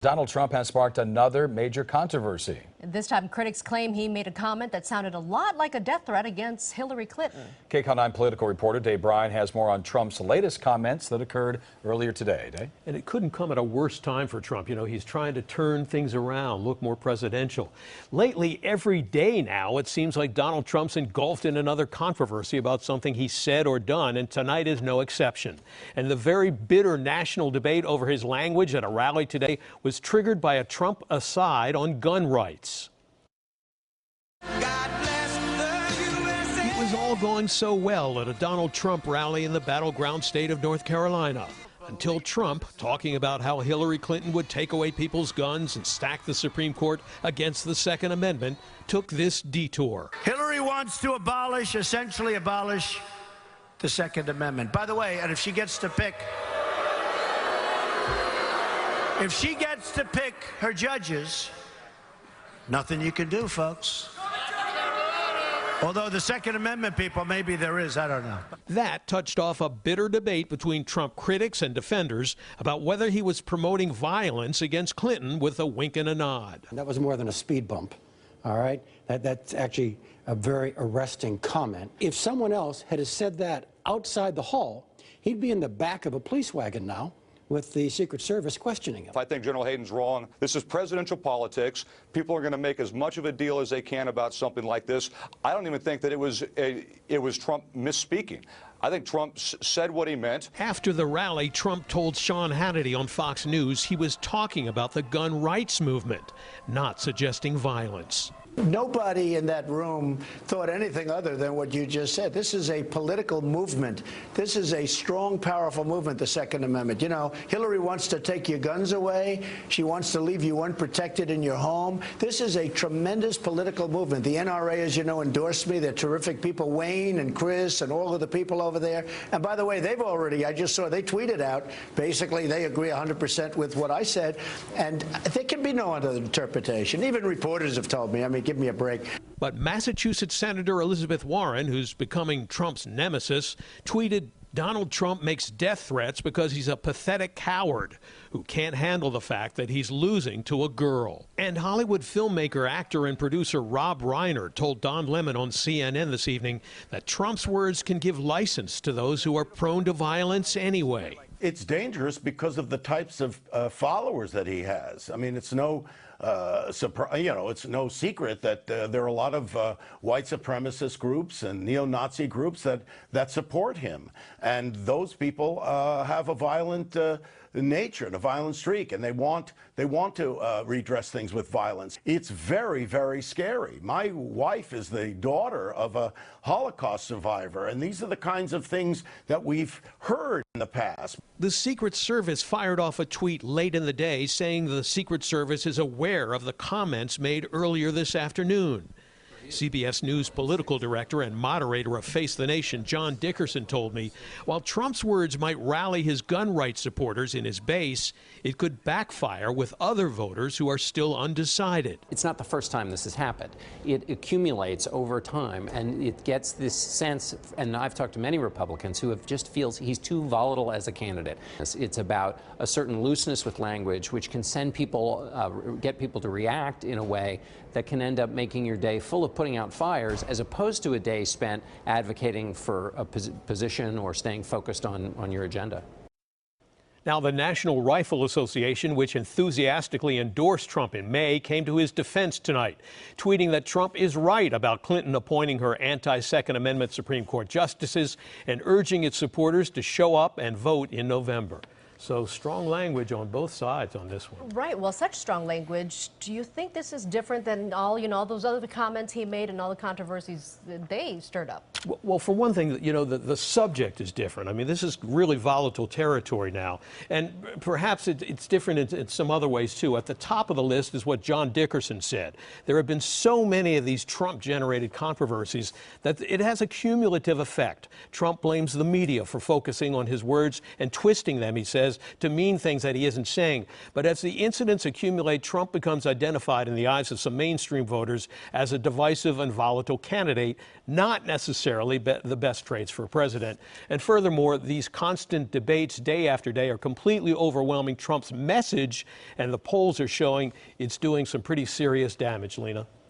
Donald Trump has sparked another major controversy. This time, critics claim he made a comment that sounded a lot like a death threat against Hillary Clinton. KCAL 9 political reporter Bryan has more on Trump's latest comments that occurred earlier today. Dave? And it couldn't come at a worse time for Trump. You know, he's trying to turn things around, look more presidential. Lately, every day now, it seems like Donald Trump's engulfed in another controversy about something he said or done, and tonight is no exception. And the very bitter national debate over his language at a rally today was triggered by a Trump aside on gun rights. It was all going so well at a Donald Trump rally in the battleground state of North Carolina, until Trump, talking about how Hillary Clinton would take away people's guns and stack the Supreme Court against the Second Amendment, took this detour. Hillary wants to essentially abolish the Second Amendment. By the way, and if she gets to pick her judges, nothing you can do, folks. Although the Second Amendment people, maybe there is, I don't know. That touched off a bitter debate between Trump critics and defenders about whether he was promoting violence against Clinton with a wink and a nod. That was more than a speed bump, all right? That's actually a very arresting comment. If someone else had said that outside the hall, he'd be in the back of a police wagon now, with the Secret Service questioning him. I think General Hayden's wrong. This is presidential politics. People are going to make as much of a deal as they can about something like this. I don't even think that it was Trump misspeaking. I think Trump said what he meant. After the rally, Trump told Sean Hannity on Fox News he was talking about the gun rights movement, not suggesting violence. Nobody in that room thought anything other than what you just said. This is a political movement. This is a strong, powerful movement, the Second Amendment. You know, Hillary wants to take your guns away. She wants to leave you unprotected in your home. This is a tremendous political movement. The NRA, as you know, endorsed me. They're terrific people, Wayne and Chris and all of the people over there. And by the way, they've already, I just saw, they tweeted out, basically they agree 100% with what I said. And there can be no other interpretation. Even reporters have told me, I mean, give me a break. But Massachusetts Senator Elizabeth Warren, who's becoming Trump's nemesis, tweeted, Donald Trump makes death threats because he's a pathetic coward who can't handle the fact that he's losing to a girl. And Hollywood filmmaker, actor, and producer Rob Reiner told Don Lemon on CNN this evening that Trump's words can give license to those who are prone to violence anyway. It's dangerous because of the types of followers that he has. I mean, it's no it's no secret that there are a lot of white supremacist groups and neo-Nazi groups that support him, and those people have a violent nature and a violent streak, and they want to redress things with violence. It's very, very scary. My wife is the daughter of a Holocaust survivor, and these are the kinds of things that we've heard in the past. The Secret Service fired off a tweet late in the day saying the Secret Service is aware of the comments made earlier this afternoon. CBS News political director and moderator of Face the Nation, John Dickerson, told me while Trump's words might rally his gun rights supporters in his base, it could backfire with other voters who are still undecided. It's not the first time this has happened. It accumulates over time, and it gets this sense, and I've talked to many Republicans who have just feels he's too volatile as a candidate. It's about a certain looseness with language, which can send people, get people to react in a way that can end up making your day full of putting out fires, as opposed to a day spent advocating for a position or staying focused on your agenda. Now, the National Rifle Association, which enthusiastically endorsed Trump in May, came to his defense tonight, tweeting that Trump is right about Clinton appointing her anti-Second Amendment Supreme Court justices and urging its supporters to show up and vote in November. So strong language on both sides on this one. Right. Well, such strong language. Do you think this is different than all those other comments he made and all the controversies that they stirred up? Well, for one thing, the subject is different. I mean, this is really volatile territory now. And perhaps it's different in some other ways, too. At the top of the list is what John Dickerson said. There have been so many of these Trump-generated controversies that it has a cumulative effect. Trump blames the media for focusing on his words and twisting them, he says, to mean things that he isn't saying. But as the incidents accumulate, Trump becomes identified in the eyes of some mainstream voters as a divisive and volatile candidate, not necessarily necessarily the best traits for a president. And furthermore, these constant debates day after day are completely overwhelming Trump's message, and the polls are showing it's doing some pretty serious damage, Lena.